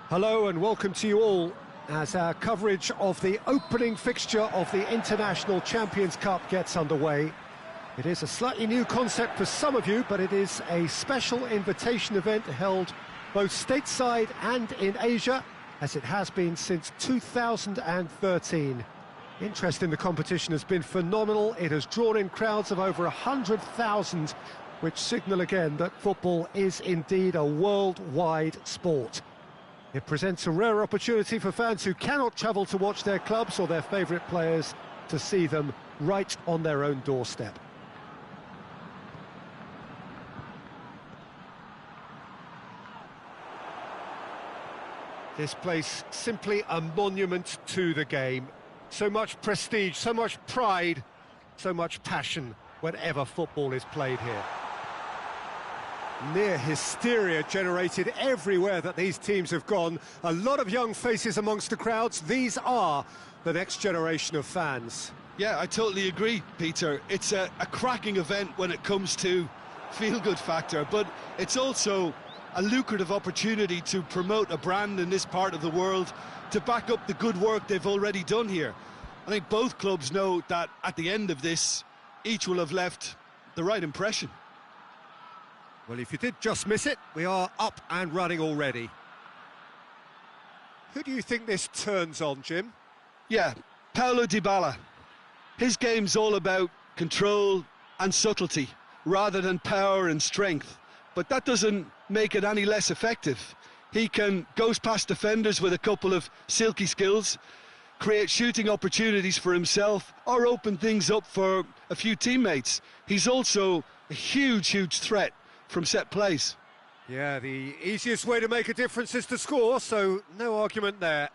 Hello and welcome to you all as our coverage of the opening fixture of the International Champions Cup gets underway. It is a slightly new concept for some of you, but it is a special invitation event held both stateside and in Asia, as it has been since 2013. Interest in the competition has been phenomenal. It has drawn in crowds of over 100,000, which signal again that football is indeed a worldwide sport. It presents a rare opportunity for fans who cannot travel to watch their clubs or their favourite players to see them right on their own doorstep. This place simply a monument to the game. So much prestige, so much pride, so much passion whenever football is played here. Near hysteria generated everywhere that these teams have gone. A lot of young faces amongst the crowds. These are the next generation of fans. Yeah, I totally agree, Peter. It's a cracking event when it comes to feel-good factor, but it's also a lucrative opportunity to promote a brand in this part of the world, to back up the good work they've already done here. I think both clubs know that at the end of this, each will have left the right impression. Well, if you did just miss it, we are up and running already. Who do you think this turns on, Jim? Yeah, Paulo Dybala. His game's all about control and subtlety, rather than power and strength. But that doesn't make it any less effective. He can goes past defenders with a couple of silky skills, create shooting opportunities for himself, or open things up for a few teammates. He's also a huge threat from set plays. Yeah, the easiest way to make a difference is to score, so no argument there.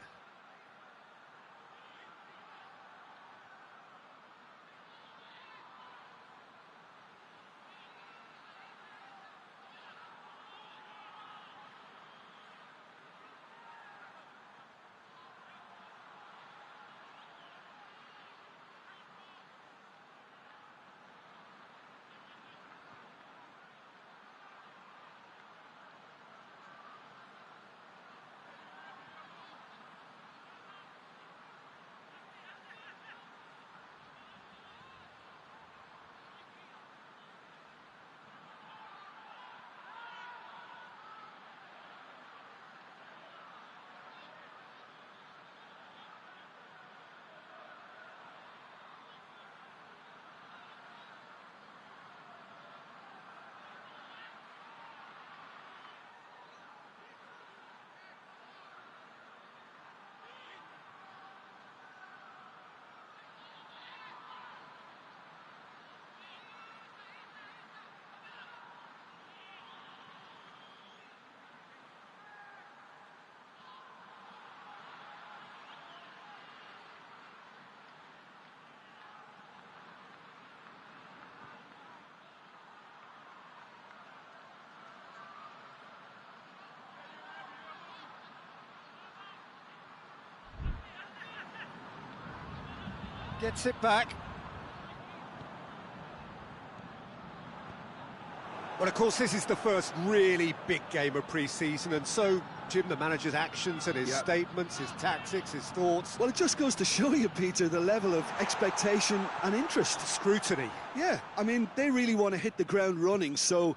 Gets it back. Well, of course, this is the first really big game of pre-season, and so, Jim, the manager's actions and his statements, his tactics, his thoughts... Well, it just goes to show you, Peter, the level of expectation and interest. Scrutiny. Yeah, I mean, they really want to hit the ground running, so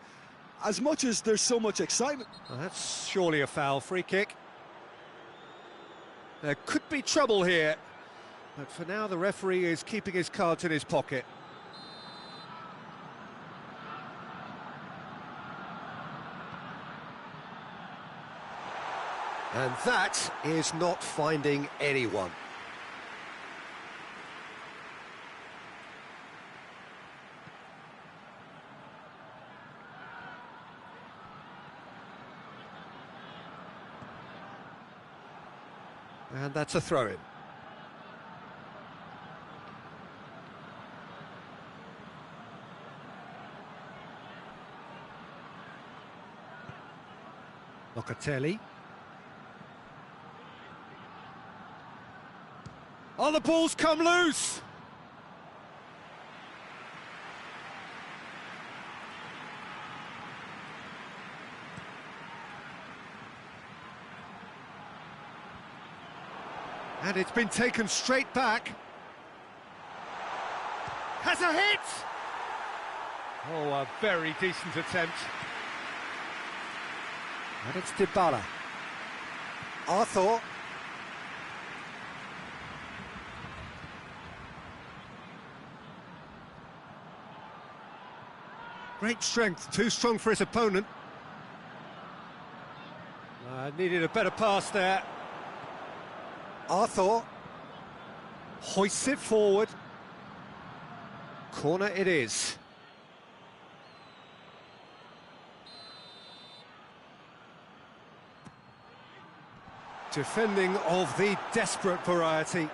as much as there's so much excitement... Well, that's surely a foul. Free kick. There could be trouble here. But for now, the referee is keeping his cards in his pocket. And that is not finding anyone. And that's a throw-in. Locatelli. Oh, the ball's come loose! And it's been taken straight back. Has a hit! Oh, a very decent attempt. And it's Dybala. Arthur. Great strength, too strong for his opponent. Needed a better pass there. Arthur hoists it forward. Corner it is. Defending of the desperate variety.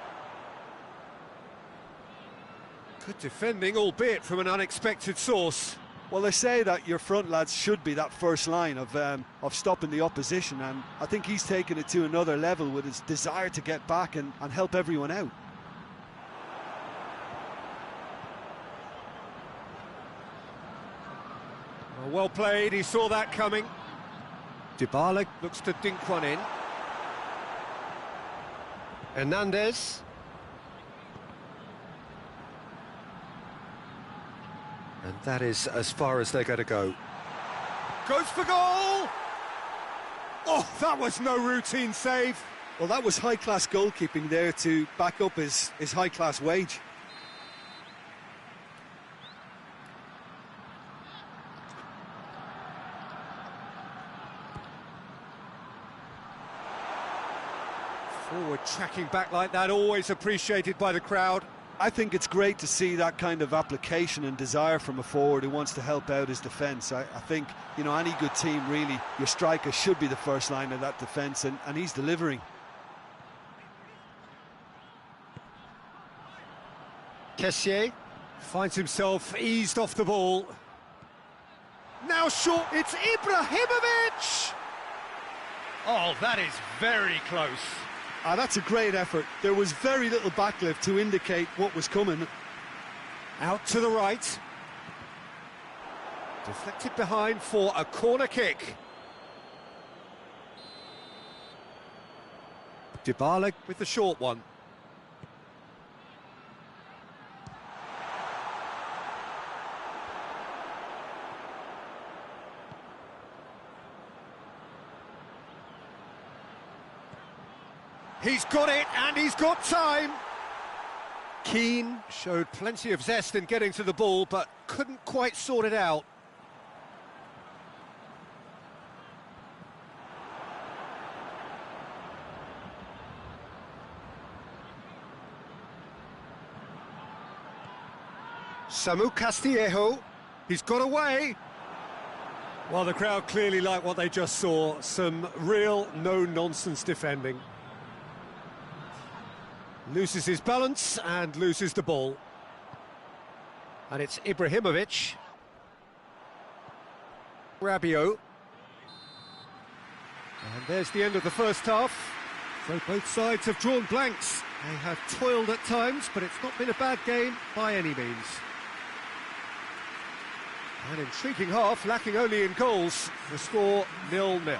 Good defending, albeit from an unexpected source. Well, they say that your front lads should be that first line of stopping the opposition, and I think he's taken it to another level with his desire to get back and help everyone out. Well played, he saw that coming. Dybala looks to dink one in. Hernandez. And that is as far as they're going to go. Goes for goal! Oh, that was no routine save. Well, that was high-class goalkeeping there to back up his high-class wage. Forward tracking back like that, always appreciated by the crowd. I think it's great to see that kind of application and desire from a forward who wants to help out his defence. I think, you know, any good team, really, your striker should be the first line of that defence, and he's delivering. Kessié finds himself eased off the ball. Now short, it's Ibrahimovic! Oh, that is very close. That's a great effort. There was very little backlift to indicate what was coming. Out to the right. Deflected behind for a corner kick. Dybala with the short one. He's got it, and he's got time. Keane showed plenty of zest in getting to the ball, but couldn't quite sort it out. Samu Castillejo, he's got away. Well, the crowd clearly like what they just saw. Some real no-nonsense defending. Loses his balance and loses the ball. And it's Ibrahimovic. Rabiot. And there's the end of the first half. So both sides have drawn blanks. They have toiled at times, but it's not been a bad game by any means. An intriguing half, lacking only in goals. The score 0-0.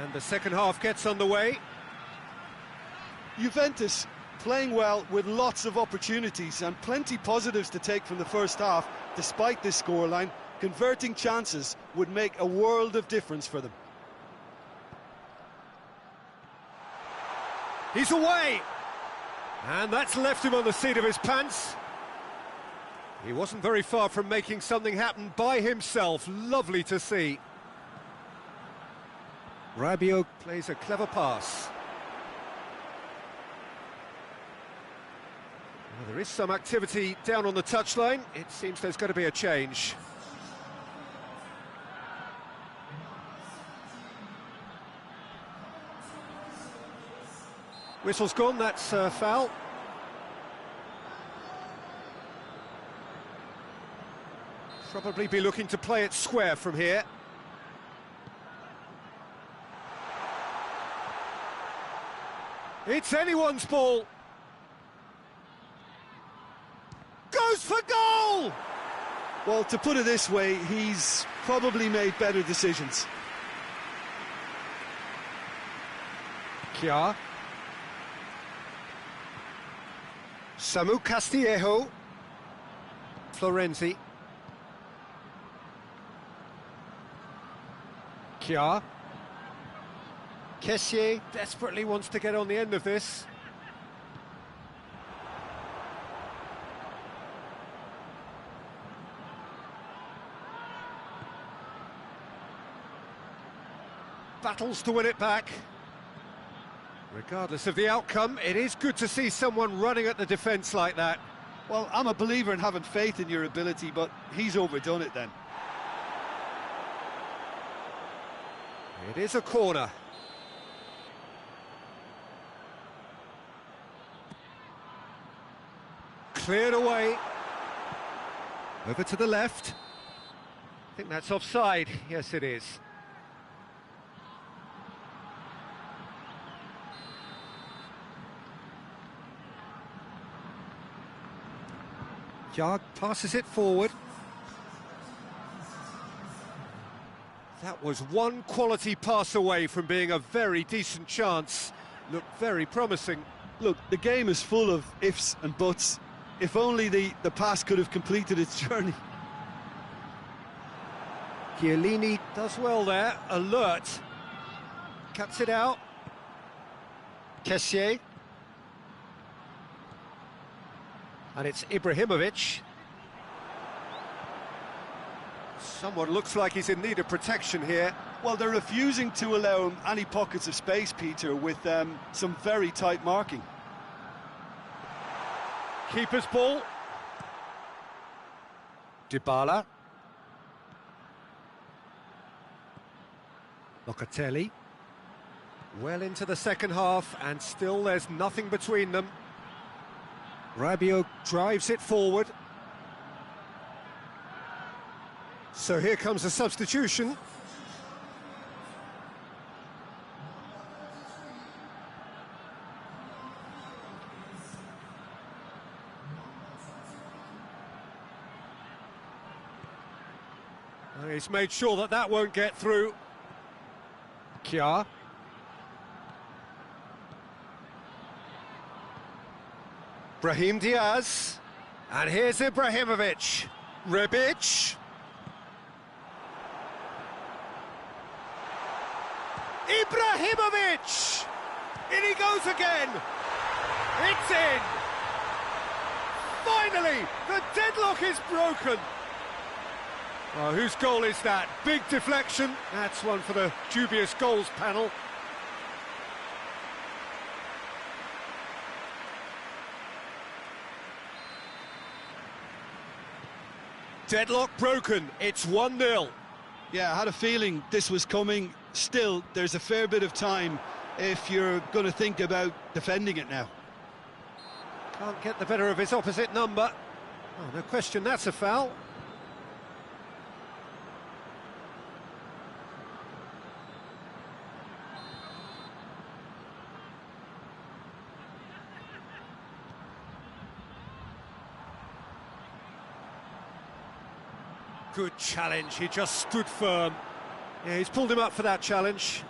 And the second half gets underway. Juventus playing well with lots of opportunities and plenty positives to take from the first half. Despite this scoreline, converting chances would make a world of difference for them. He's away! And that's left him on the seat of his pants. He wasn't very far from making something happen by himself. Lovely to see. Rabiot plays a clever pass. Well, there is some activity down on the touchline. It seems there's going to be a change. Whistle's gone, that's foul. Probably be looking to play it square from here. It's anyone's ball. Goes for goal! Well, to put it this way, he's probably made better decisions. Kja. Samu Castillejo. Florenzi. Kja. Kessié desperately wants to get on the end of this. Battles to win it back. Regardless of the outcome, it is good to see someone running at the defence like that. Well, I'm a believer in having faith in your ability, but he's overdone it then. It is a corner. Cleared away. Over to the left. I think that's offside. Yes, it is. Jagd passes it forward. That was one quality pass away from being a very decent chance. Looked very promising. Look, the game is full of ifs and buts. If only the pass could have completed its journey. Chiellini does well there, alert. Cuts it out. Kessié. And it's Ibrahimovic. Someone looks like he's in need of protection here. Well, they're refusing to allow him any pockets of space, Peter, with some very tight marking. Keeper's ball. Dybala. Locatelli. Well into the second half, and still there's nothing between them. Rabiot drives it forward. So here comes a substitution. He's made sure that that won't get through. Kja. Brahim Diaz. And here's Ibrahimovic. Rebic. Ibrahimovic! In he goes again! It's in! Finally, the deadlock is broken! Oh, whose goal is that? Big deflection. That's one for the dubious goals panel. Deadlock broken. It's 1-0. Yeah, I had a feeling this was coming. Still, there's a fair bit of time if you're going to think about defending it now. Can't get the better of his opposite number. Oh, no question, that's a foul. Good challenge, he just stood firm. Yeah, he's pulled him up for that challenge.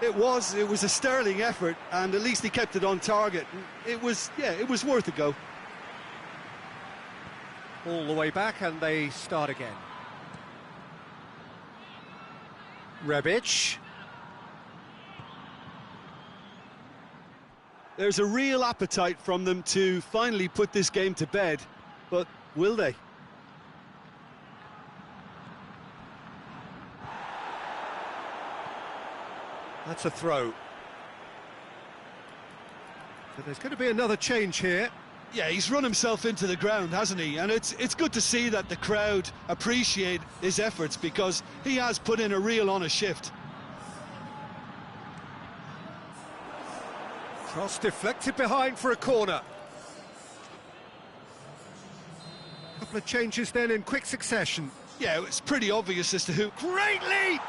It was a sterling effort, and at least he kept it on target. It was worth a go. All the way back, and they start again. Rebic. There's a real appetite from them to finally put this game to bed, but will they? That's a throw. But there's going to be another change here. Yeah, he's run himself into the ground, hasn't he? And it's good to see that the crowd appreciate his efforts, because he has put in a real honest shift. Cross deflected behind for a corner. Couple of changes then in quick succession. Yeah, it's pretty obvious as to who. Great leap!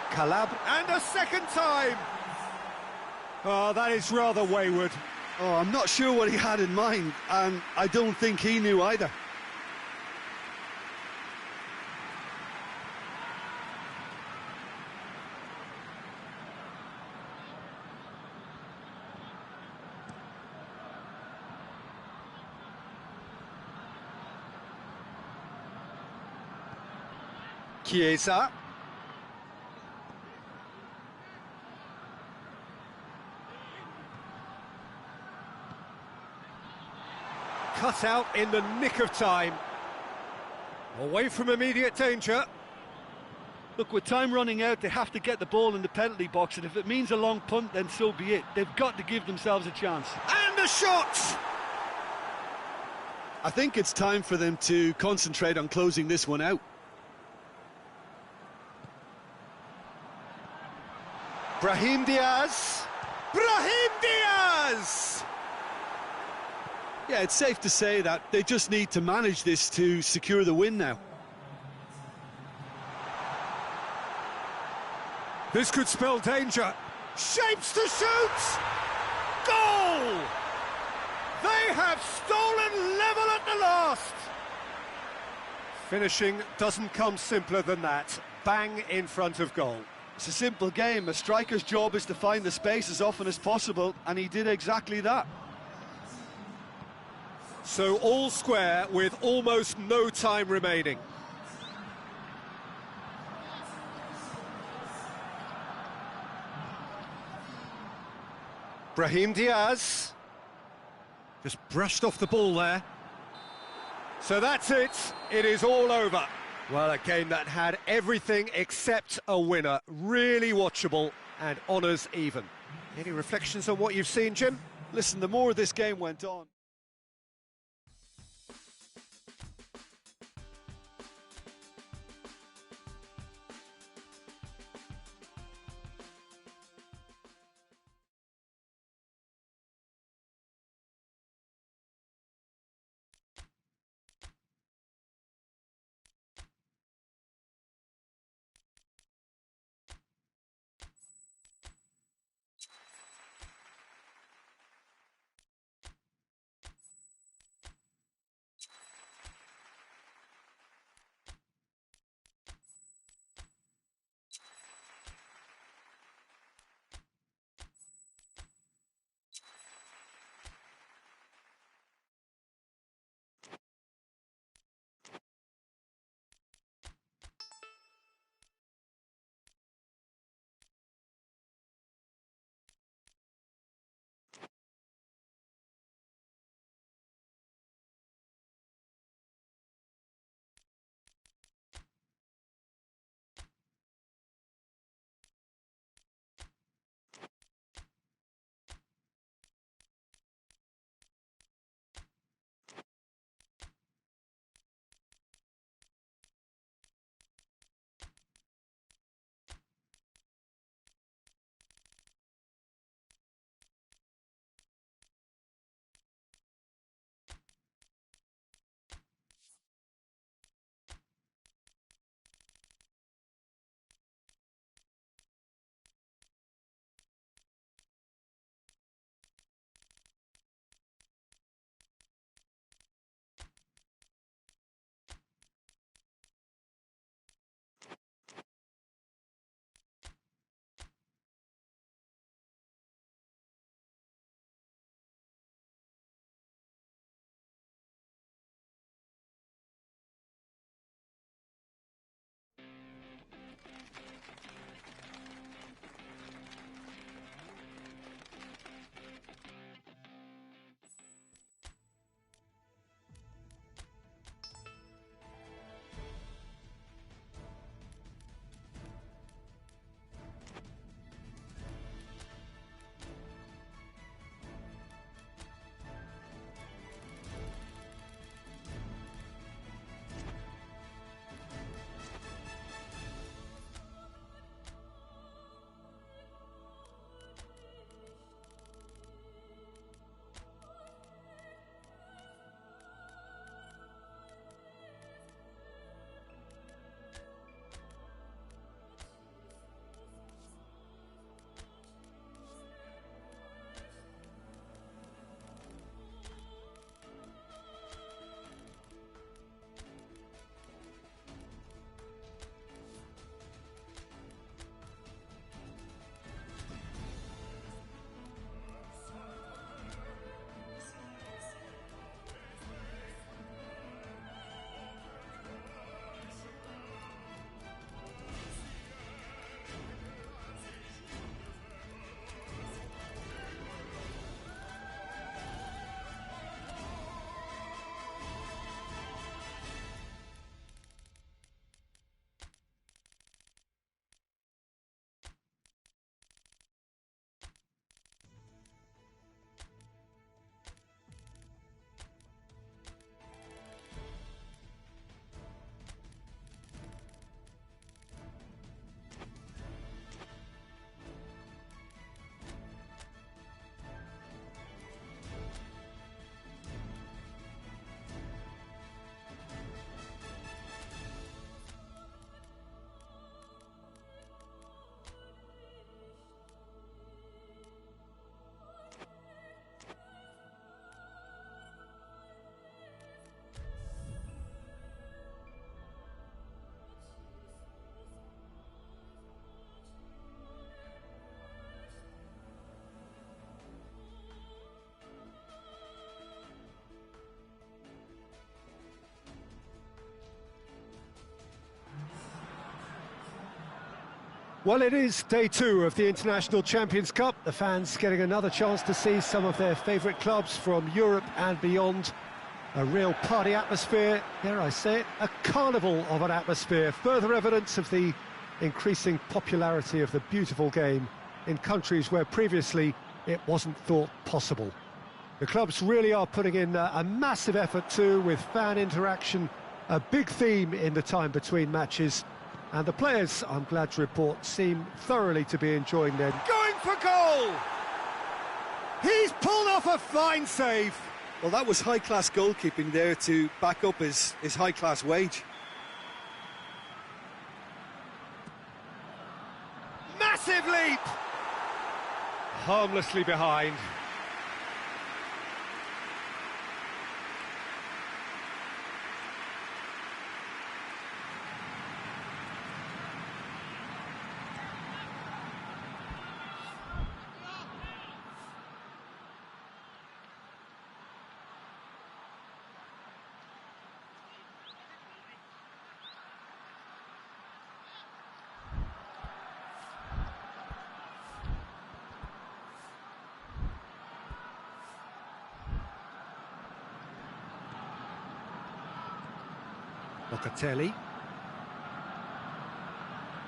Calab, and a second time! Oh, that is rather wayward. Oh, I'm not sure what he had in mind, and I don't think he knew either. Chiesa. Cut out in the nick of time. Away from immediate danger. Look, with time running out, they have to get the ball in the penalty box, and if it means a long punt, then so be it. They've got to give themselves a chance. And a shot! I think it's time for them to concentrate on closing this one out. Brahim Diaz. Brahim Diaz! Yeah, it's safe to say that they just need to manage this to secure the win now. This could spell danger. Shapes to shoot! Goal! They have stolen level at the last! Finishing doesn't come simpler than that. Bang in front of goal. It's a simple game. A striker's job is to find the space as often as possible, and he did exactly that. So all square with almost no time remaining. Brahim Diaz. Just brushed off the ball there. So that's it. It is all over. Well, a game that had everything except a winner. Really watchable and honours even. Any reflections on what you've seen, Jim? Listen, the more this game went on, Well, it is day 2 of the International Champions Cup. The fans getting another chance to see some of their favourite clubs from Europe and beyond. A real party atmosphere, dare I say it, a carnival of an atmosphere. Further evidence of the increasing popularity of the beautiful game in countries where previously it wasn't thought possible. The clubs really are putting in a massive effort too, with fan interaction, a big theme in the time between matches. And the players, I'm glad to report, seem thoroughly to be enjoying their... Going for goal! He's pulled off a fine save. Well, that was high-class goalkeeping there to back up his high-class wage. Massive leap! Harmlessly behind.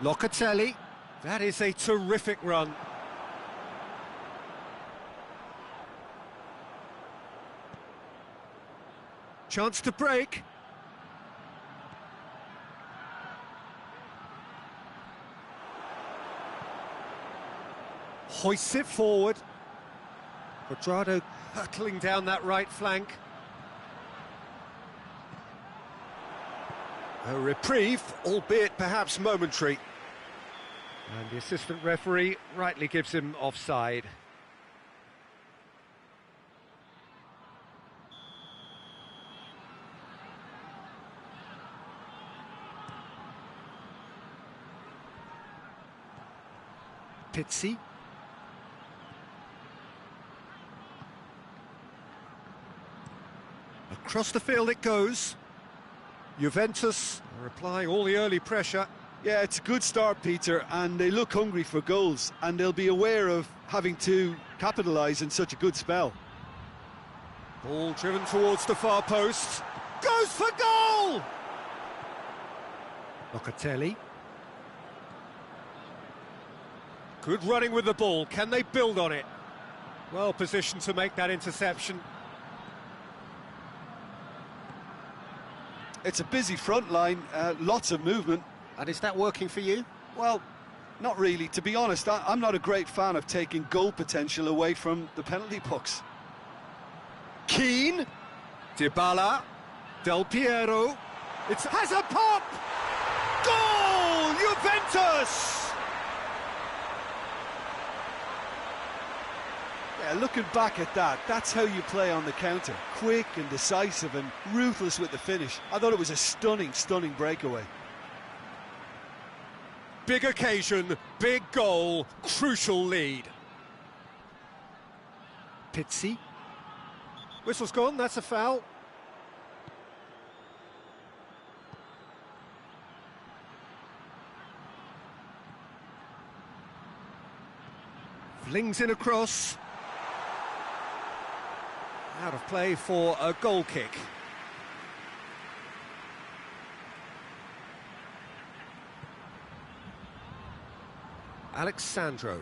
Locatelli. That is a terrific run. Chance to break. Hoists it forward. Quadrado hurtling down that right flank. A reprieve, albeit perhaps momentary. And the assistant referee rightly gives him offside. Pizzi. Across the field it goes. Juventus are applying all the early pressure. Yeah, it's a good start, Peter, and they look hungry for goals, and they'll be aware of having to capitalise in such a good spell. Ball driven towards the far post. Goes for goal! Locatelli. Good running with the ball. Can they build on it? Well positioned to make that interception. It's a busy front line, lots of movement. And is that working for you? Well, not really. To be honest, I'm not a great fan of taking goal potential away from the penalty box. Keane. Dybala. Del Piero. It has a pop! Goal! Juventus! Yeah, looking back at that, that's how you play on the counter. Quick and decisive and ruthless with the finish. I thought it was a stunning, stunning breakaway. Big occasion, big goal, crucial lead. Pizzi. Whistle's gone, that's a foul. Flings in across. Out of play for a goal kick. Alexandro.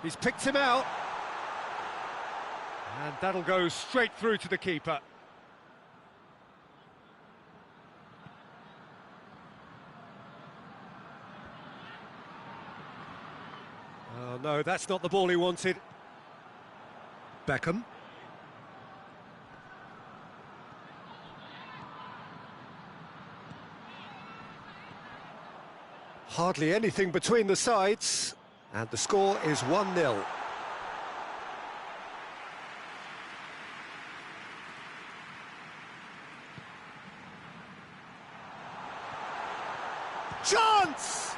He's picked him out. And that'll go straight through to the keeper. Oh no, that's not the ball he wanted. Beckham. Hardly anything between the sides, and the score is 1-0. Chance!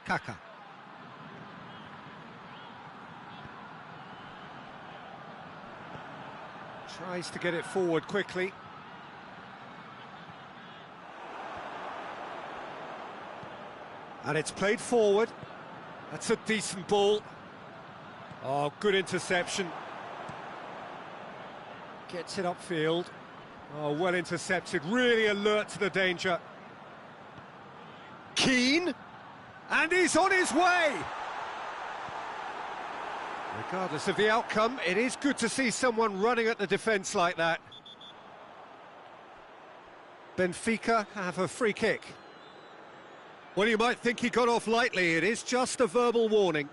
Kaka. Tries to get it forward quickly. And it's played forward. That's a decent ball. Oh, good interception. Gets it upfield. Oh, well intercepted, really alert to the danger. Keane, and he's on his way! Regardless of the outcome, it is good to see someone running at the defence like that. Benfica have a free kick. Well, you might think he got off lightly, it is just a verbal warning.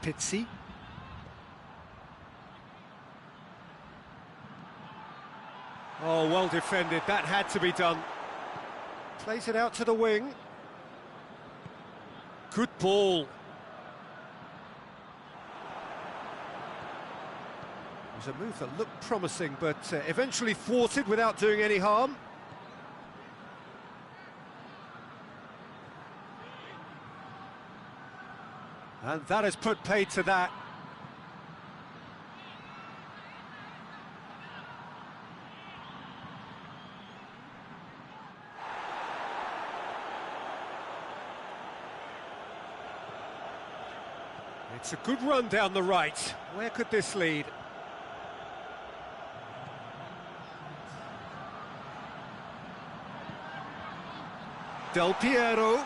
Pizzi. Oh, well defended, that had to be done. Plays it out to the wing. Good ball. It was a move that looked promising, but eventually thwarted without doing any harm. And that has put paid to that. It's a good run down the right. Where could this lead? Del Piero.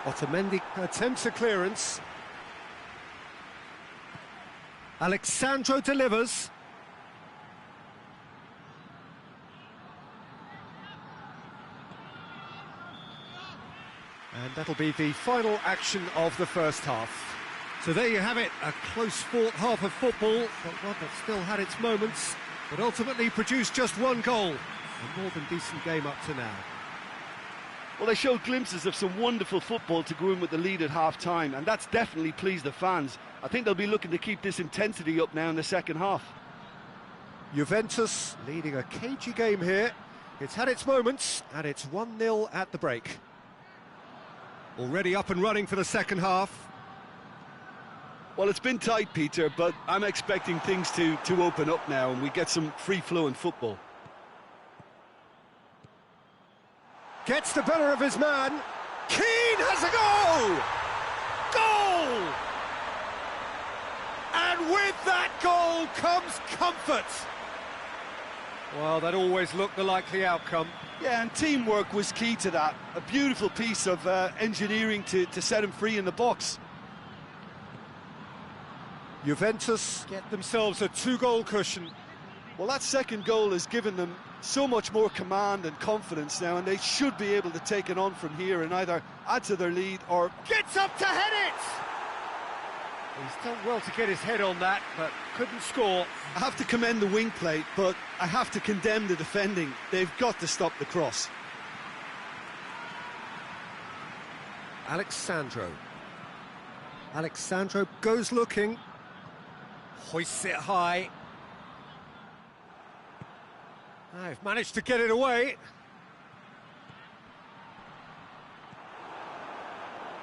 Otamendi attempts a clearance. Alexandro delivers. And that'll be the final action of the first half. So there you have it, a close-fought half of football, but one that still had its moments, but ultimately produced just one goal. A more than decent game up to now. Well, they showed glimpses of some wonderful football to go in with the lead at half-time, and that's definitely pleased the fans. I think they'll be looking to keep this intensity up now in the second half. Juventus leading a cagey game here. It's had its moments, and it's 1-0 at the break. Already up and running for the second half. Well, it's been tight, Peter, but I'm expecting things to open up now and we get some free-flowing football. Gets the better of his man. Keane has a goal! Goal! And with that goal comes comfort. Well, that always looked the likely outcome. Yeah, and teamwork was key to that. A beautiful piece of engineering to set him free in the box. Juventus get themselves a 2-goal cushion. Well, that second goal has given them so much more command and confidence now, and they should be able to take it on from here and either add to their lead or... Gets up to head it! He's done well to get his head on that, but couldn't score. I have to commend the wing play, but I have to condemn the defending. They've got to stop the cross. Alexandro goes looking. Hoists it high. They've managed to get it away.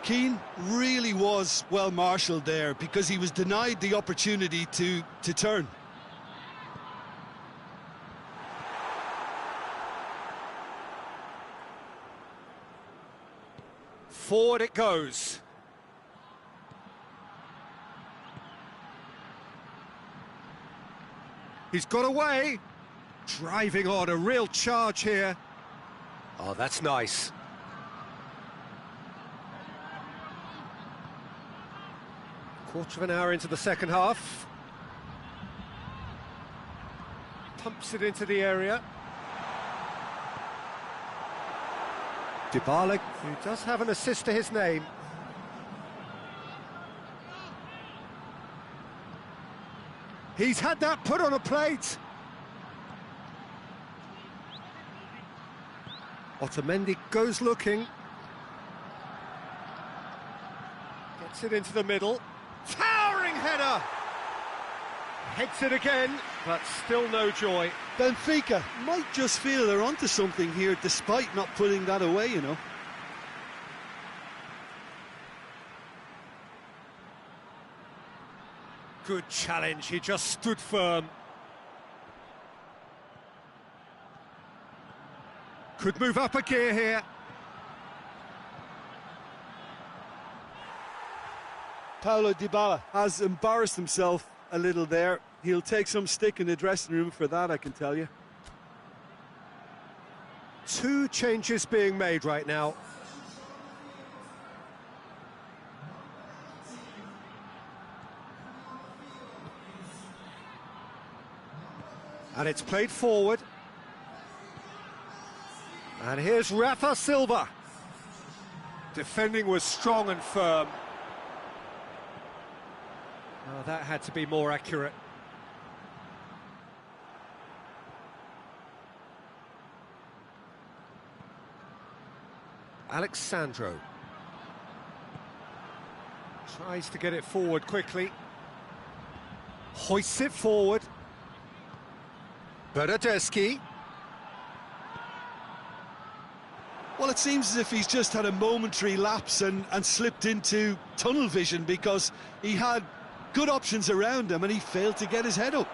Keane really was well marshalled there because he was denied the opportunity to turn. Forward it goes. He's got away. Driving on, a real charge here. Oh, that's nice. Quarter of an hour into the second half. Pumps it into the area. Dybala, who does have an assist to his name. He's had that put on a plate. Otamendi goes looking. Gets it into the middle. Towering header! Heads it again, but still no joy. Benfica might just feel they're onto something here, despite not putting that away, you know. Good challenge, he just stood firm. Could move up a gear here. Paulo Dybala has embarrassed himself a little there. He'll take some stick in the dressing room for that, I can tell you. Two changes being made right now. And it's played forward. And here's Rafa Silva. Defending was strong and firm. Oh, that had to be more accurate. Alexandro. Tries to get it forward quickly. Hoists it forward. Bernardeschi. Well, it seems as if he's just had a momentary lapse and slipped into tunnel vision, because he had good options around him and he failed to get his head up.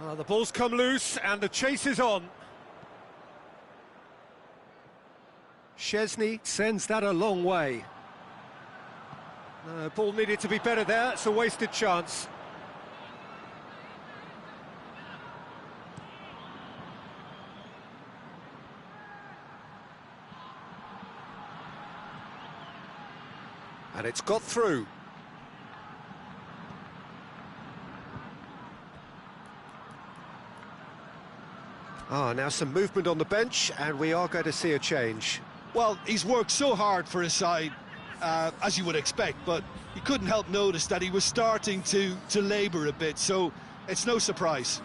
Well, the ball's come loose and the chase is on. Szczesny sends that a long way. Ball needed to be better there, it's a wasted chance. And it's got through. Now some movement on the bench, and we are going to see a change. Well, he's worked so hard for his side, as you would expect, but you couldn't help notice that he was starting to labour a bit, so it's no surprise.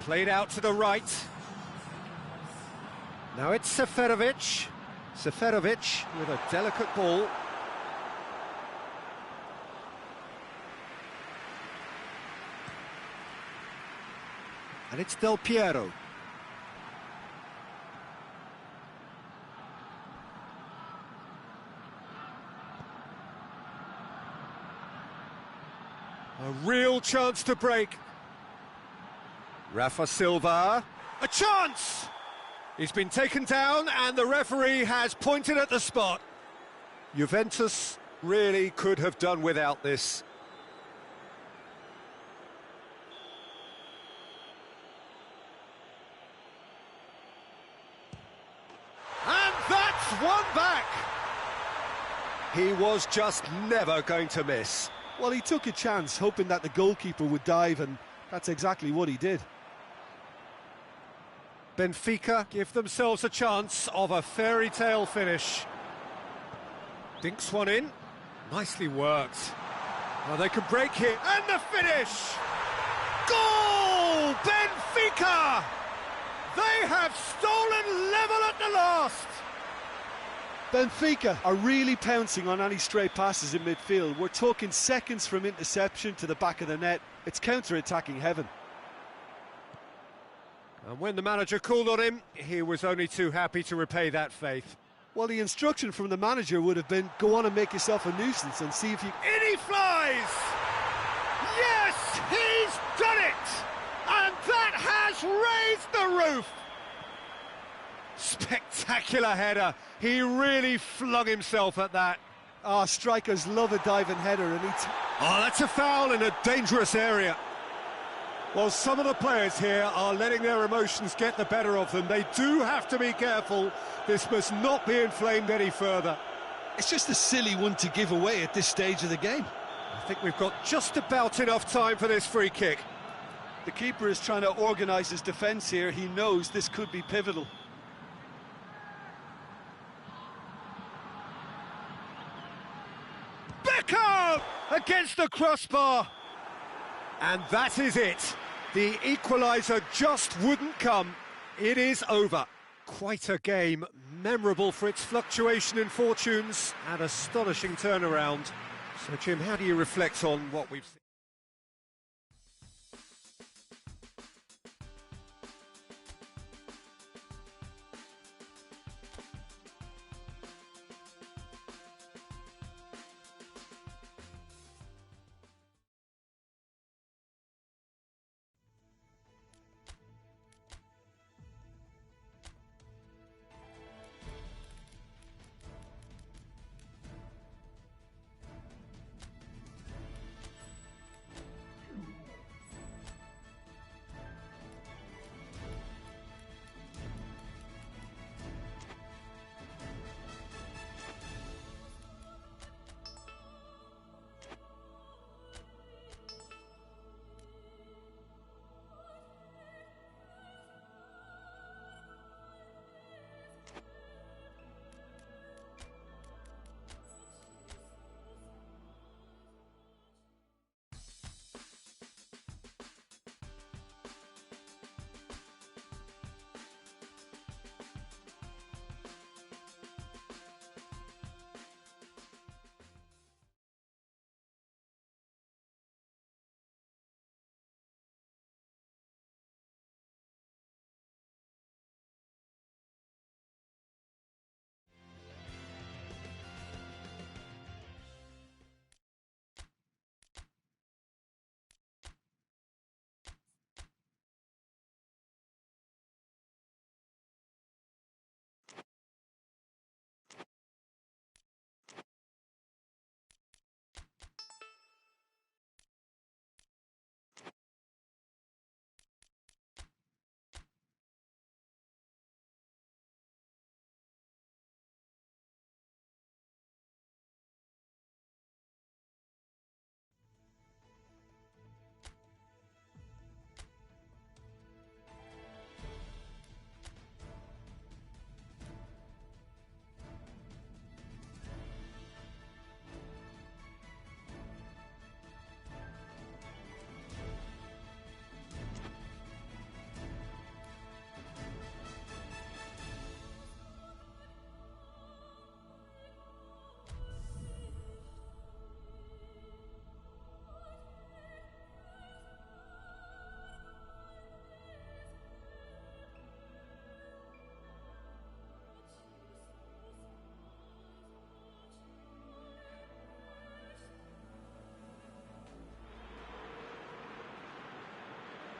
Played out to the right. Now it's Seferovic. Seferovic with a delicate ball. And it's Del Piero. A real chance to break. Rafa Silva. A chance! He's been taken down and the referee has pointed at the spot. Juventus really could have done without this. And that's one back! He was just never going to miss. Well, he took a chance, hoping that the goalkeeper would dive, and that's exactly what he did. Benfica give themselves a chance of a fairy tale finish. Dinks one in. Nicely worked. Well, they can break here. And the finish! Goal! Benfica! They have stolen level at the last! Benfica are really pouncing on any stray passes in midfield. We're talking seconds from interception to the back of the net. It's counter-attacking heaven. And when the manager called on him, he was only too happy to repay that faith. Well, the instruction from the manager would have been, go on and make yourself a nuisance and see if you... In he flies! Yes, he's done it! And that has raised the roof! Spectacular header. He really flung himself at that. Ah, strikers love a diving header, and Oh, that's a foul in a dangerous area. Well, some of the players here are letting their emotions get the better of them. They do have to be careful. This must not be inflamed any further. It's just a silly one to give away at this stage of the game. I think we've got just about enough time for this free kick. The keeper is trying to organise his defence here. He knows this could be pivotal. Beckham against the crossbar. And that is it. The equaliser just wouldn't come. It is over. Quite a game, memorable for its fluctuation in fortunes and astonishing turnaround. So, Jim, how do you reflect on what we've seen?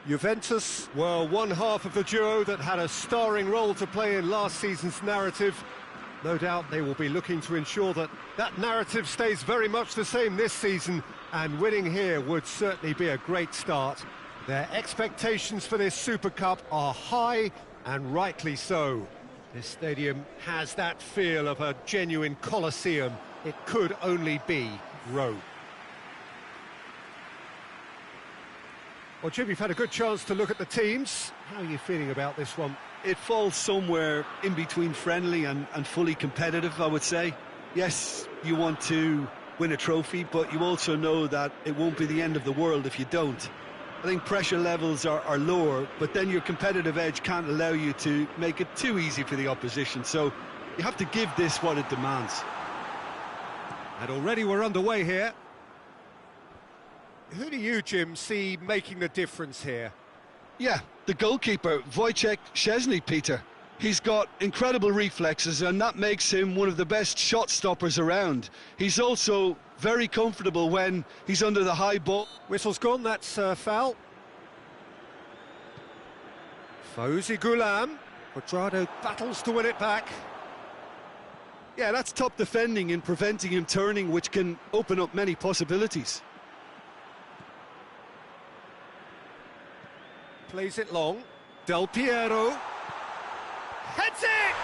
Juventus were one half of the duo that had a starring role to play in last season's narrative. No doubt they will be looking to ensure that that narrative stays very much the same this season, and winning here would certainly be a great start. Their expectations for this Super Cup are high, and rightly so. This stadium has that feel of a genuine Colosseum. It could only be Rome. Well, Jim, you've had a good chance to look at the teams. How are you feeling about this one? It falls somewhere in between friendly and fully competitive, I would say. Yes, you want to win a trophy, but you also know that it won't be the end of the world if you don't. I think pressure levels are lower, but then your competitive edge can't allow you to make it too easy for the opposition. So you have to give this what it demands. And already we're underway here. Who do you, Jim, see making the difference here? Yeah, the goalkeeper, Wojciech Szczesny, Peter. He's got incredible reflexes, and that makes him one of the best shot stoppers around. He's also very comfortable when he's under the high ball. Whistle's gone, that's a foul. Fawzi Ghulam. Quadrado battles to win it back. Yeah, that's top defending and preventing him turning, which can open up many possibilities. Plays it long. Del Piero. Heads it!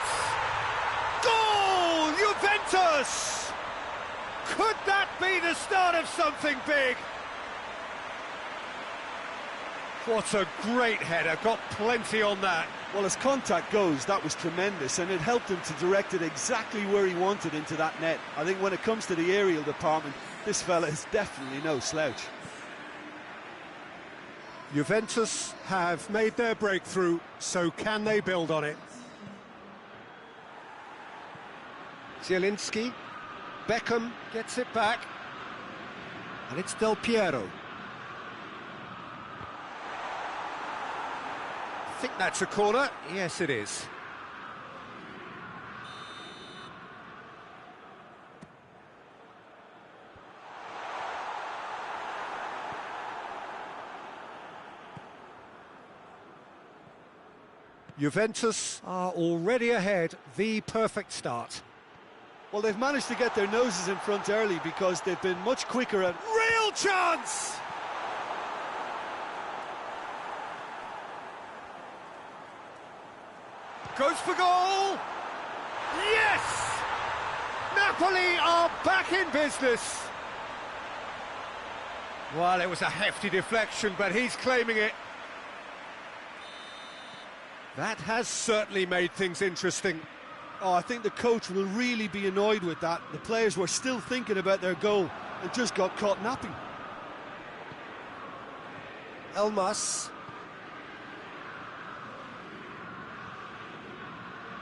Goal! Juventus! Could that be the start of something big? What a great header, got plenty on that. Well, as contact goes, that was tremendous, and it helped him to direct it exactly where he wanted into that net. I think when it comes to the aerial department, this fella is definitely no slouch. Juventus have made their breakthrough, so can they build on it? Zielinski, Beckham gets it back, and it's Del Piero. I think that's a corner. Yes, it is. Juventus are already ahead, the perfect start. Well, they've managed to get their noses in front early because they've been much quicker at... Real chance! Goes for goal! Yes! Napoli are back in business! Well, it was a hefty deflection, but he's claiming it. That has certainly made things interesting. Oh, I think the coach will really be annoyed with that. The players were still thinking about their goal and just got caught napping. Elmas.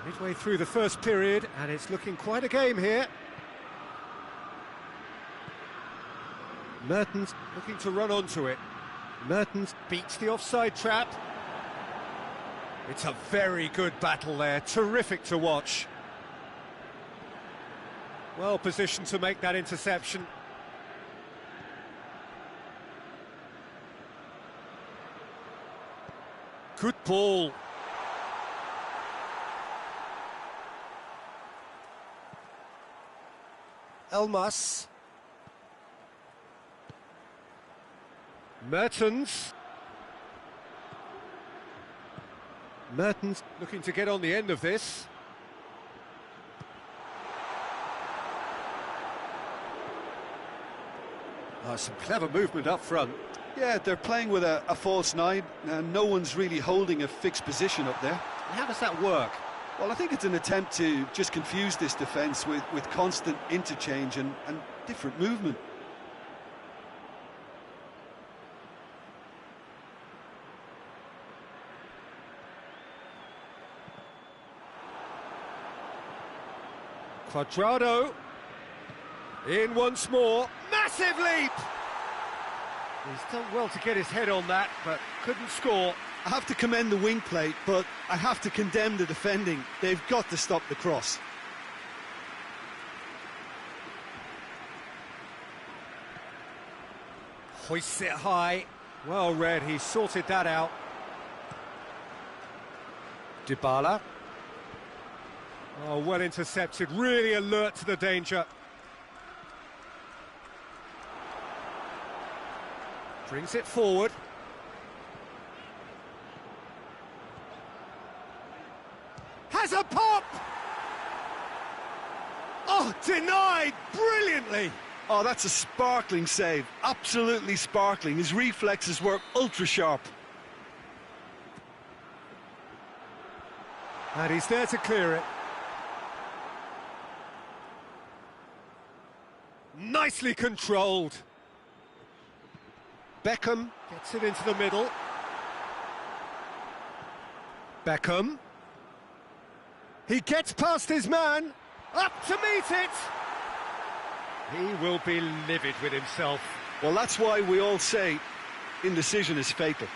Midway through the first period, and it's looking quite a game here. Mertens looking to run onto it. Mertens beats the offside trap. It's a very good battle there, terrific to watch. Well positioned to make that interception. Good ball. Elmas. Mertens. Mertens looking to get on the end of this. Oh, some clever movement up front. Yeah, they're playing with a false nine, and no one's really holding a fixed position up there. How does that work? Well, I think it's an attempt to just confuse this defence with constant interchange and different movement. Quadrado in once more. Massive leap! He's done well to get his head on that, but couldn't score. I have to commend the wing play, but I have to condemn the defending. They've got to stop the cross. Hoists it high. Well read, he sorted that out. Dybala. Oh, well intercepted, really alert to the danger. Brings it forward. Has a pop! Oh, denied brilliantly! Oh, that's a sparkling save, absolutely sparkling. His reflexes were ultra sharp. And he's there to clear it. Nicely controlled. Beckham Gets it into the middle. Beckham. He gets past his man. Up to meet it. He will be livid with himself. Well, that's why we all say indecision is fatal.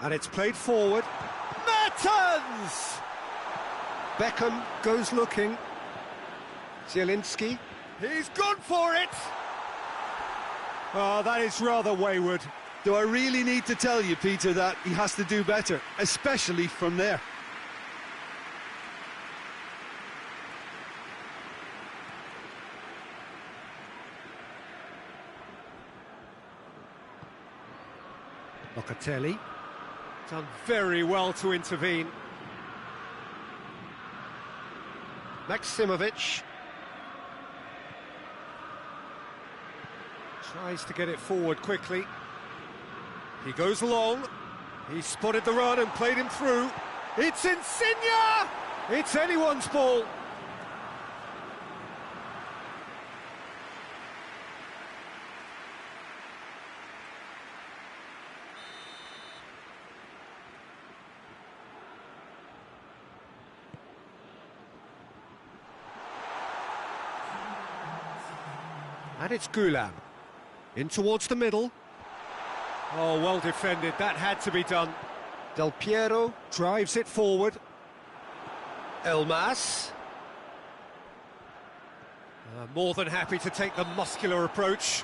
And it's played forward. Mertens! Beckham goes looking. Zielinski. He's gone for it! Oh, that is rather wayward. Do I really need to tell you, Peter, that he has to do better, especially from there? Locatelli. Done very well to intervene. Maximovic. Tries to get it forward quickly. He goes long. He spotted the run and played him through. It's Insigne! It's anyone's ball. And it's Gulam. In towards the middle. Oh, well defended. That had to be done. Del Piero drives it forward. Elmas. More than happy to take the muscular approach.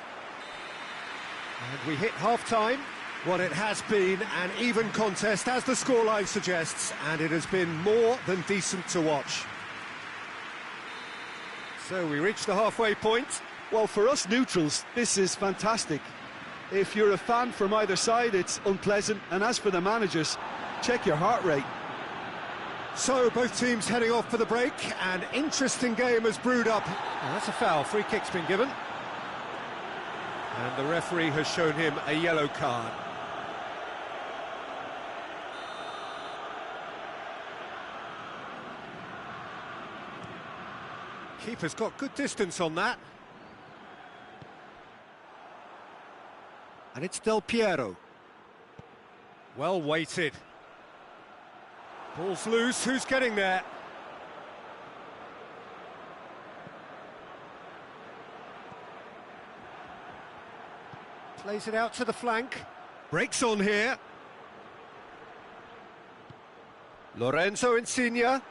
And we hit half-time. Well, it has been an even contest, as the scoreline suggests, and it has been more than decent to watch. So we reach the halfway point. Well, for us neutrals, this is fantastic. If you're a fan from either side, it's unpleasant. And as for the managers, check your heart rate. So, both teams heading off for the break. An interesting game has brewed up. Oh, that's a foul. Free kick's been given. And the referee has shown him a yellow card. Keeper's got good distance on that. And it's Del Piero. Well weighted. Ball's loose, who's getting there? Plays it out to the flank. Breaks on here. Lorenzo Insigne.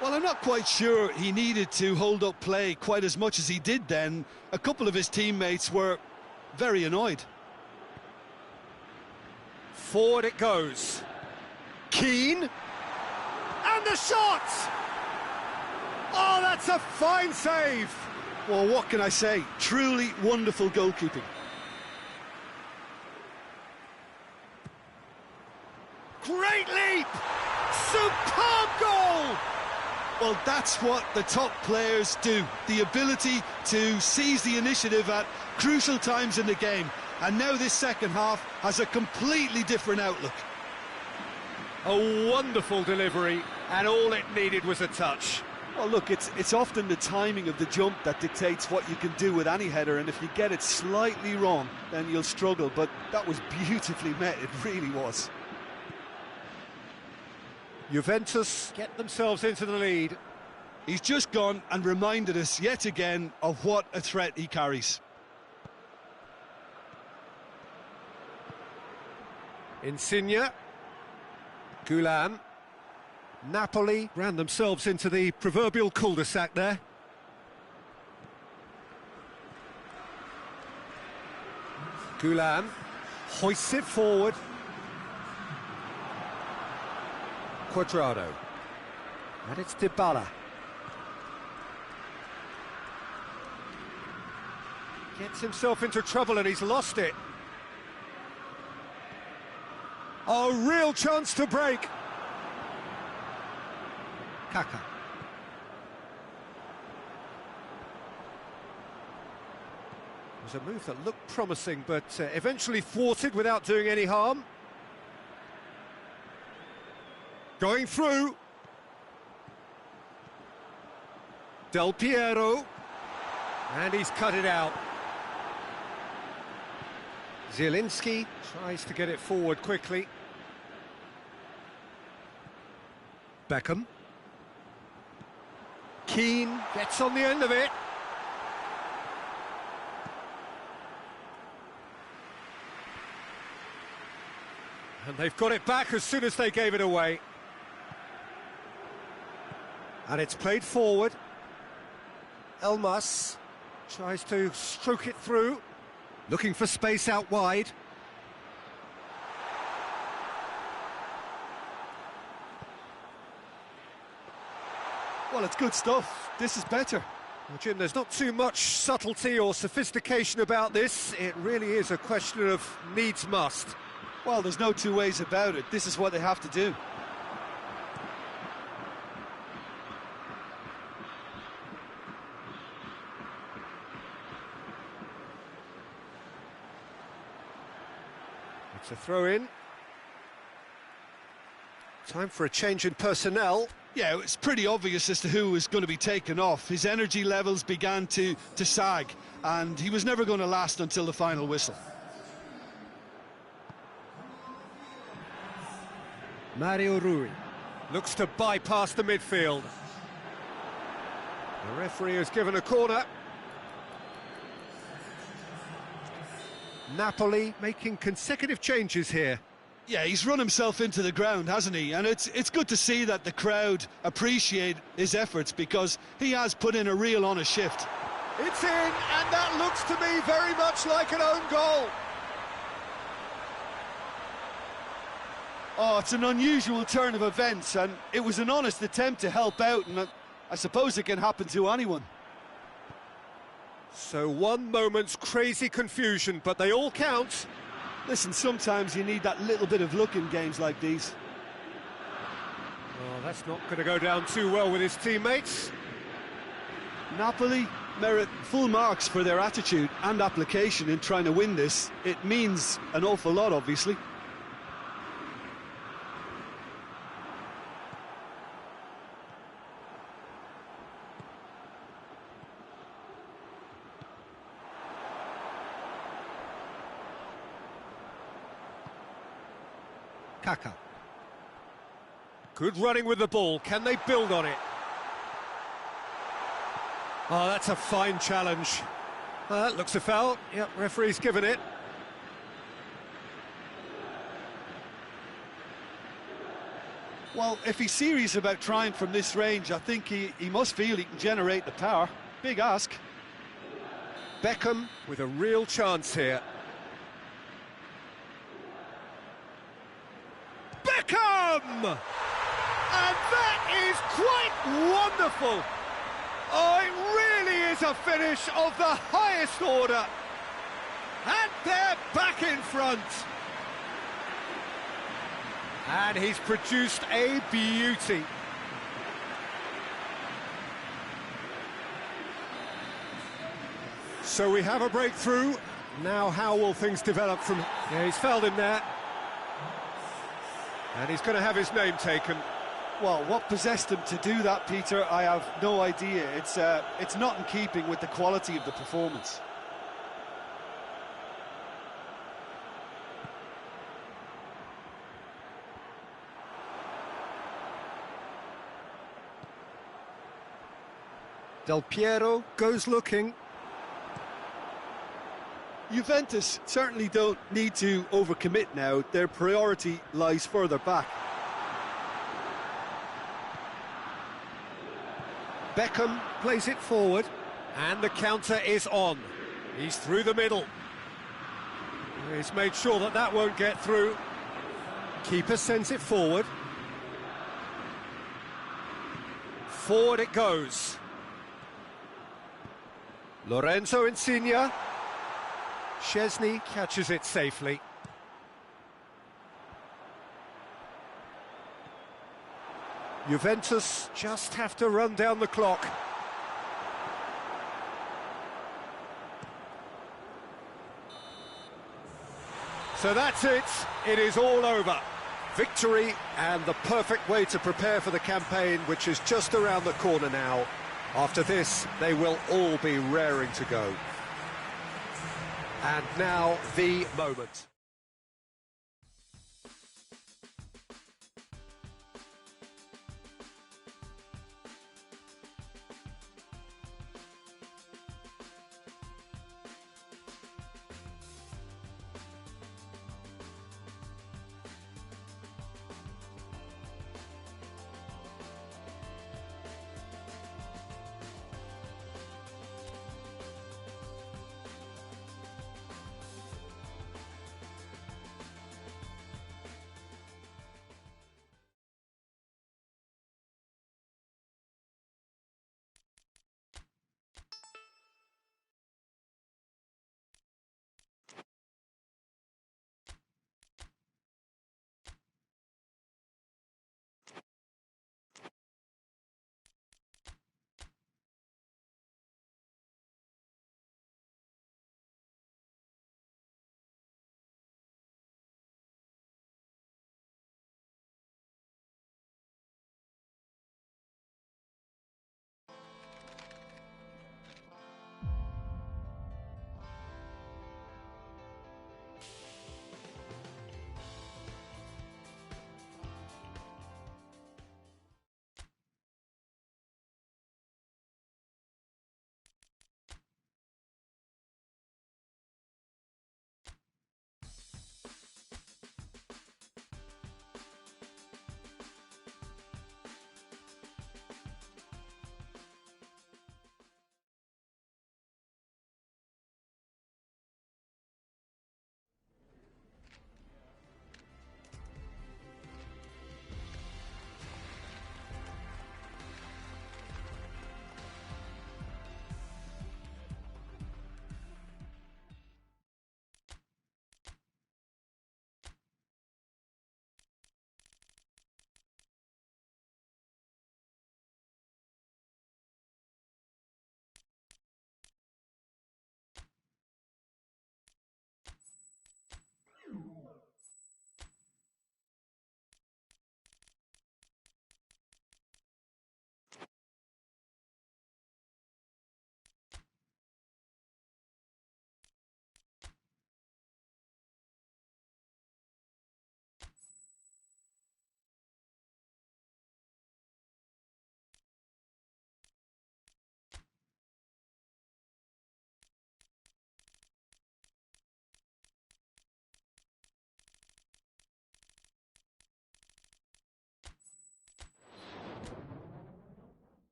Well, I'm not quite sure he needed to hold up play quite as much as he did then. A couple of his teammates were very annoyed. Forward it goes. Keane. And the shot! Oh, that's a fine save! Well, what can I say? Truly wonderful goalkeeping. Great leap! Superb goal! Well, that's what the top players do. The ability to seize the initiative at crucial times in the game. And now this second half has a completely different outlook. A wonderful delivery, and all it needed was a touch. Well, look, it's often the timing of the jump that dictates what you can do with any header, and if you get it slightly wrong, then you'll struggle. But that was beautifully met, it really was. Juventus Get themselves into the lead. He's just gone and reminded us yet again of what a threat he carries. Insigne. Gulam. Napoli ran themselves into the proverbial cul-de-sac there. Gulam hoists it forward. Quadrado. And it's Dybala. Gets himself into trouble and he's lost it. A real chance to break. Kaka. It was a move that looked promising, but eventually thwarted without doing any harm. Going through. Del Piero. And he's cut it out. Zielinski. Tries to get it forward quickly. Beckham. Keane gets on the end of it. And they've got it back as soon as they gave it away. And it's played forward. Elmas tries to stroke it through. Looking for space out wide. Well, it's good stuff. This is better. Well, Jim, there's not too much subtlety or sophistication about this. It really is a question of needs must. Well, there's no two ways about it. This is what they have to do. It's a throw-in. Time for a change in personnel. Yeah, it's pretty obvious as to who was going to be taken off. His energy levels began to sag, and he was never going to last until the final whistle. Mario Rui. Looks to bypass the midfield. The referee has given a corner. Napoli making consecutive changes here. Yeah, he's run himself into the ground, hasn't he? And it's good to see that the crowd appreciate his efforts, because he has put in a real honest shift. It's in, and that looks to me very much like an own goal. Oh, it's an unusual turn of events, and it was an honest attempt to help out, and I suppose it can happen to anyone. So one moment's crazy confusion, but they all count. Listen, sometimes you need that little bit of luck in games like these. Oh, that's not going to go down too well with his teammates. Napoli merit full marks for their attitude and application in trying to win this. It means an awful lot, obviously. Kaka. Good running with the ball. Can they build on it? Oh, that's a fine challenge. That looks a foul. Yep, referee's given it. Well, if he's serious about trying from this range, I think he must feel he can generate the power. Big ask. Beckham with a real chance here. Beckham! And that is quite wonderful. Oh, it really is a finish of the highest order. And they're back in front. And he's produced a beauty. So we have a breakthrough. Now how will things develop from... Yeah, he's fouled him there. And he's going to have his name taken. Well, what possessed him to do that, Peter, I have no idea. It's not in keeping with the quality of the performance. Del Piero goes looking. Juventus certainly don't need to overcommit now. Their priority lies further back. Beckham plays it forward, and the counter is on. He's through the middle. He's made sure that that won't get through. Keeper sends it forward. Forward it goes. Lorenzo Insigne. Szczesny catches it safely. Juventus just have to run down the clock. So that's it. It is all over. Victory, and the perfect way to prepare for the campaign, which is just around the corner now. After this, they will all be raring to go. And now, the moment.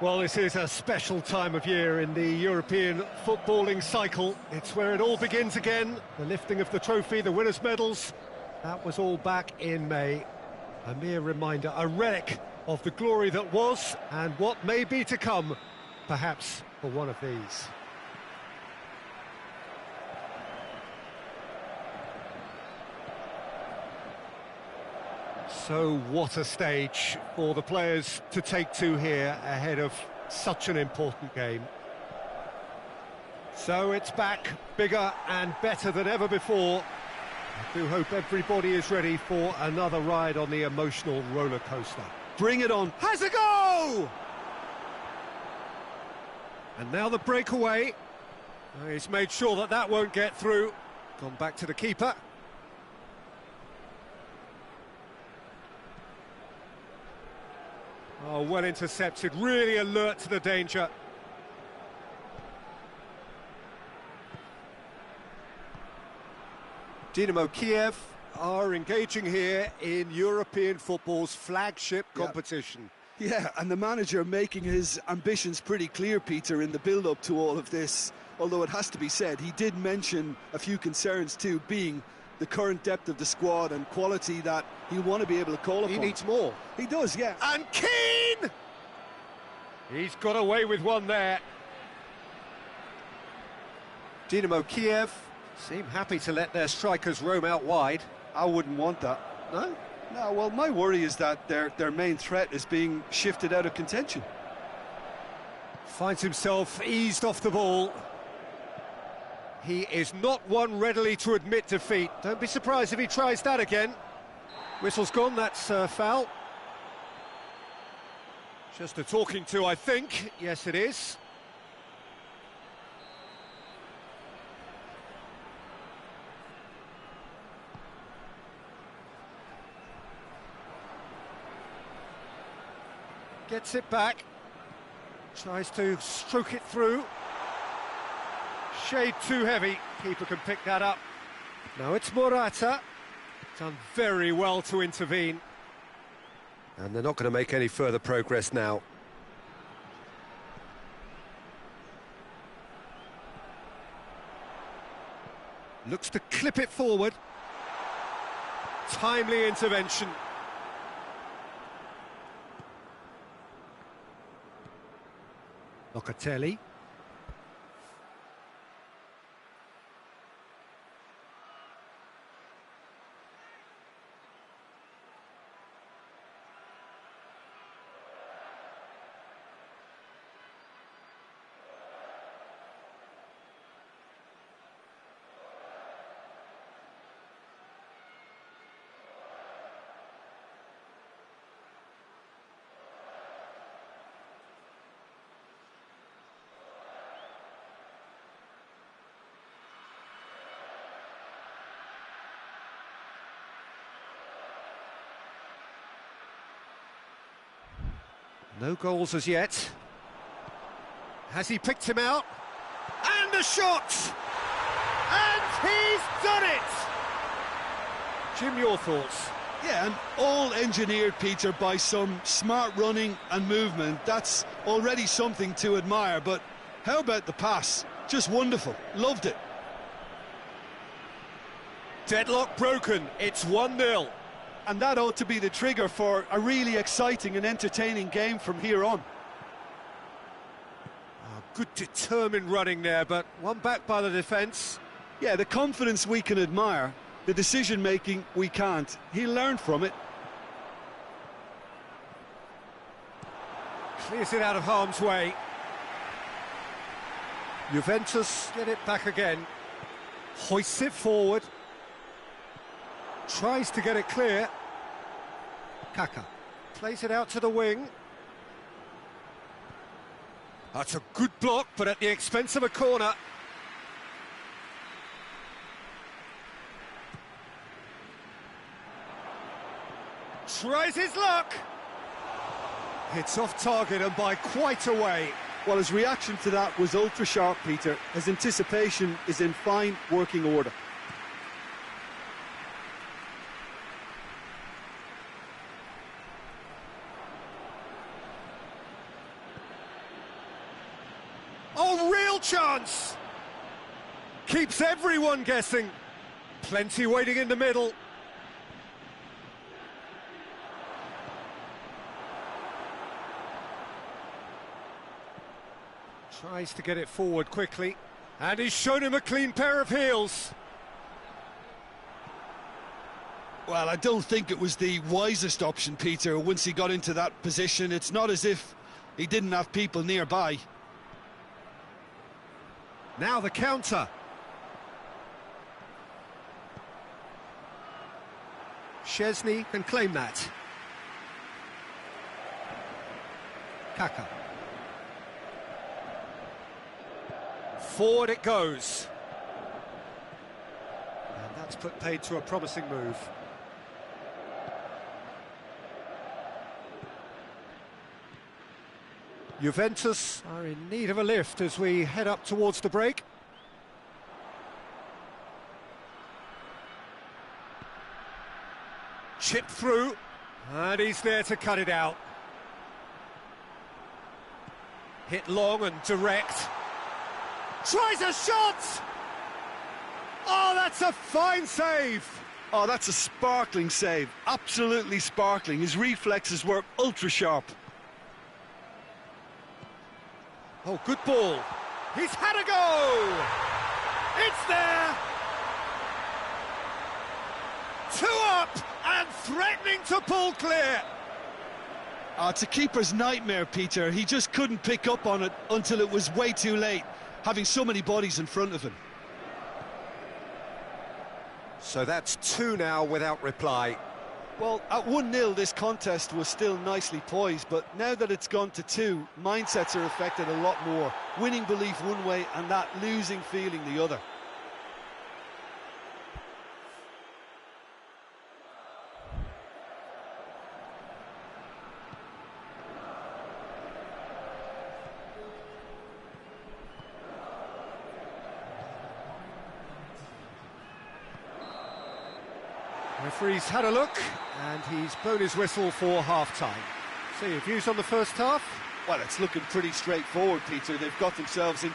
Well, this is a special time of year in the European footballing cycle. It's where it all begins again. The lifting of the trophy, the winners' medals. That was all back in May. A mere reminder, a relic of the glory that was and what may be to come, perhaps for one of these. So what a stage for the players to take to here ahead of such an important game. So it's back, bigger and better than ever before. I do hope everybody is ready for another ride on the emotional roller coaster. Bring it on. Has a go! And now the breakaway. He's made sure that that won't get through. Gone back to the keeper. Oh, well intercepted, really alert to the danger. Dynamo Kiev are engaging here in European football's flagship competition. Yeah, and the manager making his ambitions pretty clear, Peter, in the build-up to all of this. Although it has to be said, he did mention a few concerns too, being the current depth of the squad and quality that he'll want to be able to call upon. He needs more. He does, yeah. And Keane! He's got away with one there. Dynamo Kiev seem happy to let their strikers roam out wide. I wouldn't want that. No? No, well, my worry is that their main threat is being shifted out of contention. Finds himself eased off the ball. He is not one readily to admit defeat. Don't be surprised if he tries that again. Whistle's gone, that's foul. Just a talking to, I think. Yes, it is. Gets it back. Tries to stroke it through. Shade too heavy. Keeper can pick that up. Now it's Morata. Done very well to intervene. And they're not going to make any further progress now. Looks to clip it forward. Timely intervention. Locatelli. No goals as yet. Has he picked him out? And a shot! And he's done it! Jim, your thoughts? Yeah, and all engineered, Peter, by some smart running and movement. That's already something to admire, but how about the pass? Just wonderful. Loved it. Deadlock broken. It's 1-0. And that ought to be the trigger for a really exciting and entertaining game from here on. Oh, good determined running there, but one back by the defence. Yeah, the confidence we can admire, the decision-making we can't. He learned from it. Clears it out of harm's way. Juventus get it back again. Hoists it forward. Tries to get it clear. Kaka plays it out to the wing. That's a good block, but at the expense of a corner. Tries his luck. It's off target and by quite a way. Well, his reaction to that was ultra-sharp, Peter. His anticipation is in fine working order. keeps everyone guessing. Plenty waiting in the middle. Tries to get it forward quickly. And he's shown him a clean pair of heels. Well, I don't think it was the wisest option, Peter, once he got into that position. It's not as if he didn't have people nearby. Now the counter. Szczesny can claim that. Kaka. Forward it goes. And that's put paid to a promising move. Juventus are in need of a lift as we head up towards the break. Chip through, and he's there to cut it out. Hit long and direct. Tries a shot! Oh, that's a fine save! Oh, that's a sparkling save. Absolutely sparkling. His reflexes were ultra sharp. Oh, good ball. He's had a go! It's there! 2 up and threatening to pull clear. It's a keeper's nightmare, Peter. He just couldn't pick up on it until it was way too late, having so many bodies in front of him. So that's 2 now without reply. Well, at 1-0, this contest was still nicely poised, but now that it's gone to 2, mindsets are affected a lot more. Winning belief one way and that losing feeling the other. Referee's had a look, and he's blown his whistle for half-time. So your views on the first half? Well, it's looking pretty straightforward, Peter. They've got themselves into